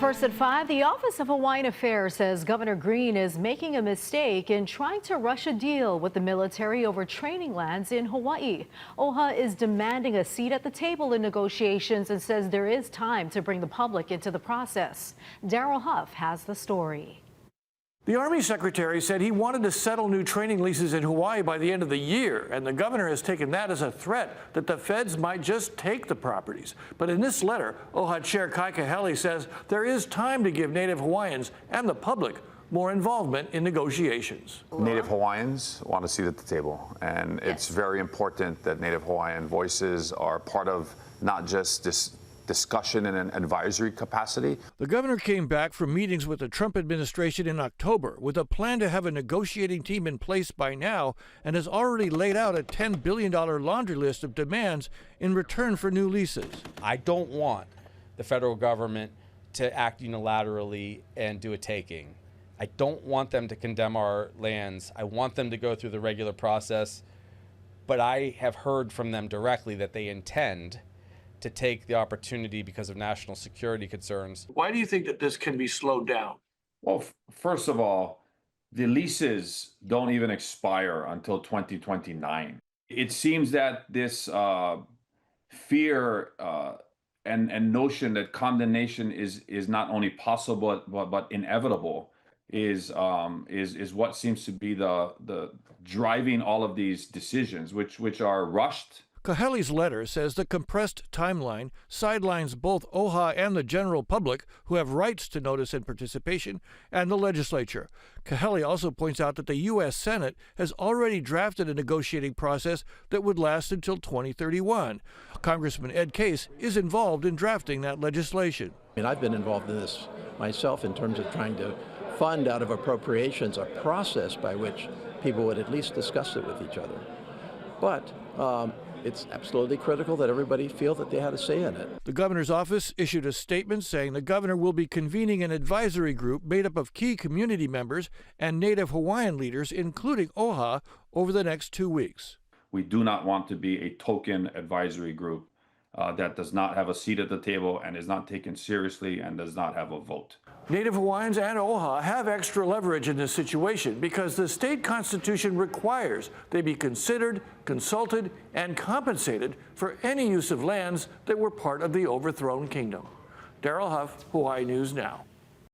First at 5, the Office of Hawaiian Affairs says Governor Green is making a mistake in trying to rush a deal with the military over training lands in Hawaii. OHA is demanding a seat at the table in negotiations and says there is time to bring the public into the process. Daryl Huff has the story. The Army Secretary said he wanted to settle new training leases in Hawaii by the end of the year, and the governor has taken that as a threat that the feds might just take the properties. But in this letter, OHA Chair Kai Kahele says there is time to give Native Hawaiians and the public more involvement in negotiations. Native Hawaiians want a seat at the table, and it's very important that Native Hawaiian voices are part of not just this discussion in an advisory capacity. The governor came back from meetings with the Trump administration in October with a plan to have a negotiating team in place by now and has already laid out a $10 billion laundry list of demands in return for new leases. I don't want the federal government to act unilaterally and do a taking. I don't want them to condemn our lands. I want them to go through the regular process, but I have heard from them directly that they intend to take the opportunity because of national security concerns. Why do you think that this can be slowed down? Well, first of all, the leases don't even expire until 2029. It seems that this fear and notion that condemnation is not only possible but inevitable is what seems to be the driving all of these decisions, which are rushed. Kahele's letter says the compressed timeline sidelines both OHA and the general public, who have rights to notice and participation, and the legislature. Kahele also points out that the U.S. Senate has already drafted a negotiating process that would last until 2031. Congressman Ed Case is involved in drafting that legislation. I've been involved in this myself in terms of trying to fund out of appropriations a process by which people would at least discuss it with each other. But it's absolutely critical that everybody feel that they had a say in it. The governor's office issued a statement saying the governor will be convening an advisory group made up of key community members and Native Hawaiian leaders, including OHA, over the next 2 weeks. We do not want to be a token advisory group that does not have a seat at the table and is not taken seriously and does not have a vote. Native Hawaiians and OHA have extra leverage in this situation because the state constitution requires they be considered, consulted, and compensated for any use of lands that were part of the overthrown kingdom. Daryl Huff, Hawaii News Now.